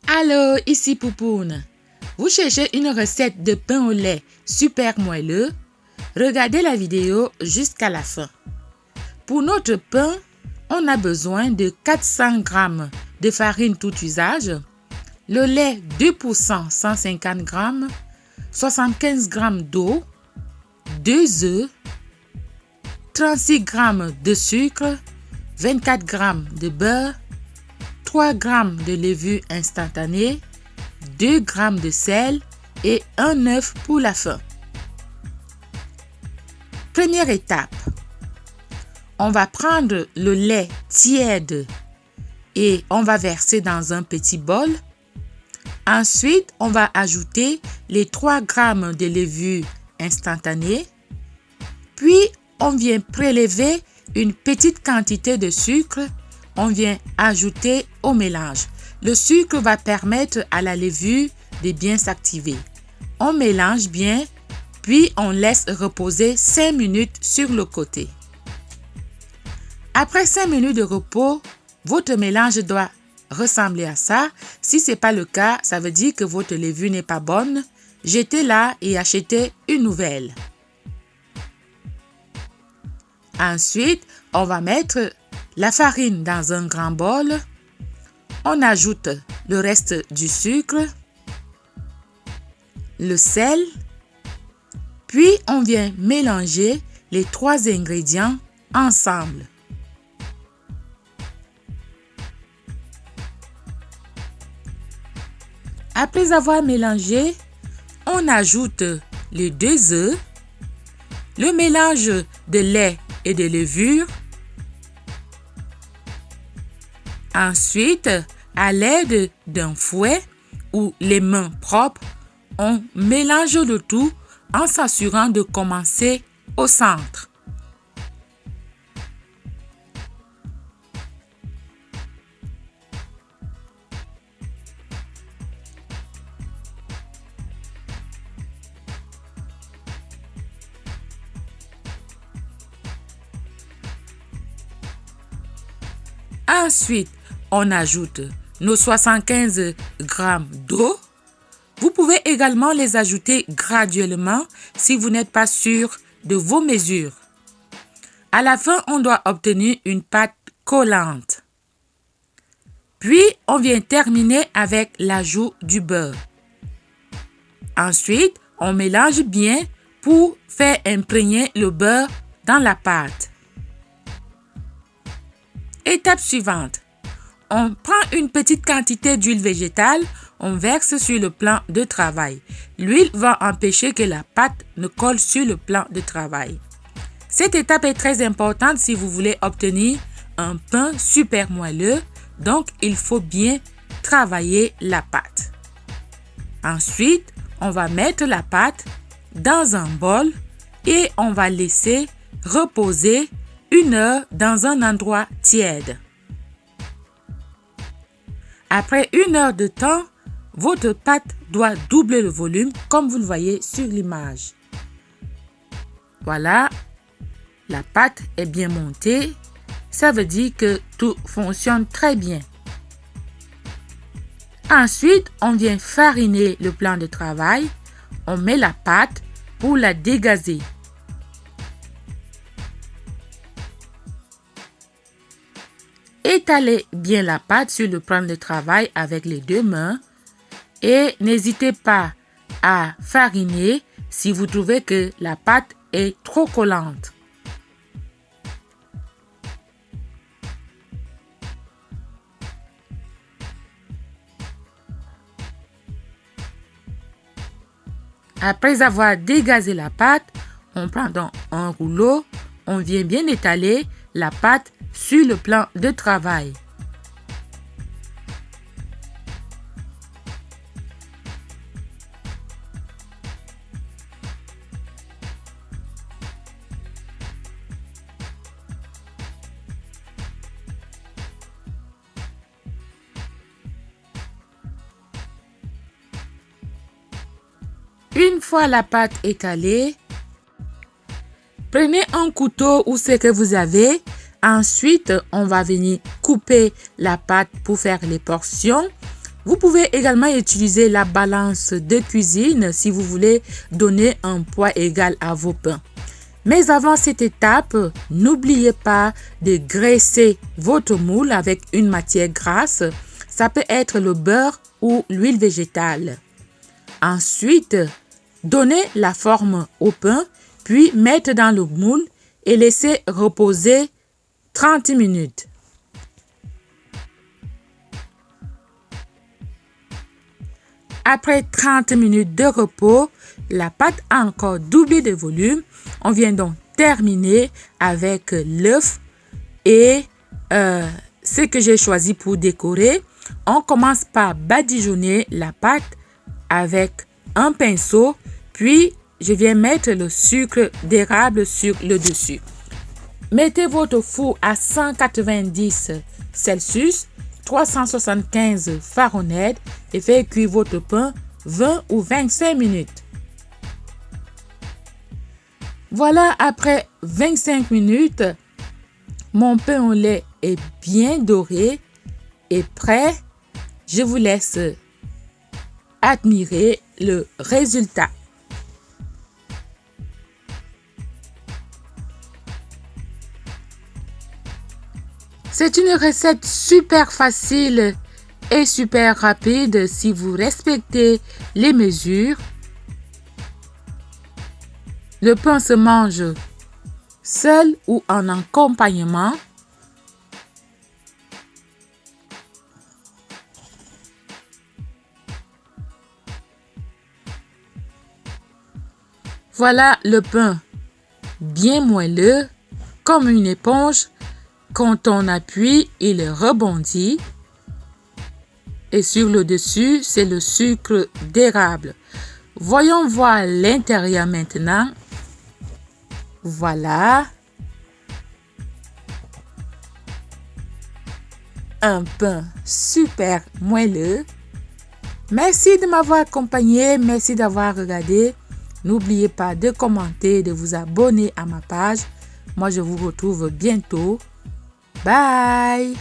Allô, ici Poupoune. Vous cherchez une recette de pain au lait super moelleux? Regardez la vidéo jusqu'à la fin. Pour notre pain, on a besoin de 400 g de farine tout usage, le lait 2% 150 g, 75 g d'eau, 2 œufs, 36 g de sucre, 24 g de beurre, 3 g de levure instantanée, 2 g de sel et un œuf pour la fin. Première étape, on va prendre le lait tiède et on va verser dans un petit bol. Ensuite, on va ajouter les 3 g de levure instantanée. Puis, on vient prélever une petite quantité de sucre. On vient ajouter au mélange. Le sucre va permettre à la levure de bien s'activer. On mélange bien, puis on laisse reposer 5 minutes sur le côté. Après 5 minutes de repos, votre mélange doit ressembler à ça. Si ce n'est pas le cas, ça veut dire que votre levure n'est pas bonne. Jetez-la et achetez une nouvelle. Ensuite, on va mettre la farine dans un grand bol. On ajoute le reste du sucre, le sel, puis on vient mélanger les 3 ingrédients ensemble. Après avoir mélangé, on ajoute les 2 œufs, le mélange de lait et de levure. Ensuite, à l'aide d'un fouet ou les mains propres, on mélange le tout en s'assurant de commencer au centre. Ensuite, on ajoute nos 75 g d'eau. Vous pouvez également les ajouter graduellement si vous n'êtes pas sûr de vos mesures. À la fin, on doit obtenir une pâte collante. Puis, on vient terminer avec l'ajout du beurre. Ensuite, on mélange bien pour faire imprégner le beurre dans la pâte. Étape suivante, on prend une petite quantité d'huile végétale, on verse sur le plan de travail. L'huile va empêcher que la pâte ne colle sur le plan de travail. Cette étape est très importante si vous voulez obtenir un pain super moelleux, donc il faut bien travailler la pâte. Ensuite, on va mettre la pâte dans un bol et on va laisser reposer 1 heure dans un endroit tiède. Après 1 heure de temps, votre pâte doit doubler le volume comme vous le voyez sur l'image. Voilà, la pâte est bien montée. Ça veut dire que tout fonctionne très bien. Ensuite, on vient fariner le plan de travail. On met la pâte pour la dégazer. Étalez bien la pâte sur le plan de travail avec les 2 mains et n'hésitez pas à fariner si vous trouvez que la pâte est trop collante. Après avoir dégazé la pâte, on prend donc un rouleau, on vient bien étaler la pâte sur le plan de travail. Une fois la pâte étalée, prenez un couteau ou ce que vous avez. Ensuite, on va venir couper la pâte pour faire les portions. Vous pouvez également utiliser la balance de cuisine si vous voulez donner un poids égal à vos pains. Mais avant cette étape, n'oubliez pas de graisser votre moule avec une matière grasse. Ça peut être le beurre ou l'huile végétale. Ensuite, donnez la forme au pain, puis mettre dans le moule et laisser reposer 30 minutes. Après 30 minutes de repos, la pâte a encore doublé de volume. On vient donc terminer avec l'œuf et ce que j'ai choisi pour décorer. On commence par badigeonner la pâte avec un pinceau, puis je viens mettre le sucre d'érable sur le dessus. Mettez votre four à 190 Celsius, 375 Fahrenheit et faites cuire votre pain 20 ou 25 minutes. Voilà, après 25 minutes, mon pain au lait est bien doré et prêt. Je vous laisse admirer le résultat. C'est une recette super facile et super rapide si vous respectez les mesures. Le pain se mange seul ou en accompagnement. Voilà le pain bien moelleux, comme une éponge. Quand on appuie, il rebondit. Et sur le dessus, c'est le sucre d'érable. Voyons voir l'intérieur maintenant. Voilà. Un pain super moelleux. Merci de m'avoir accompagné. Merci d'avoir regardé. N'oubliez pas de commenter, de vous abonner à ma page. Moi, je vous retrouve bientôt. Bye!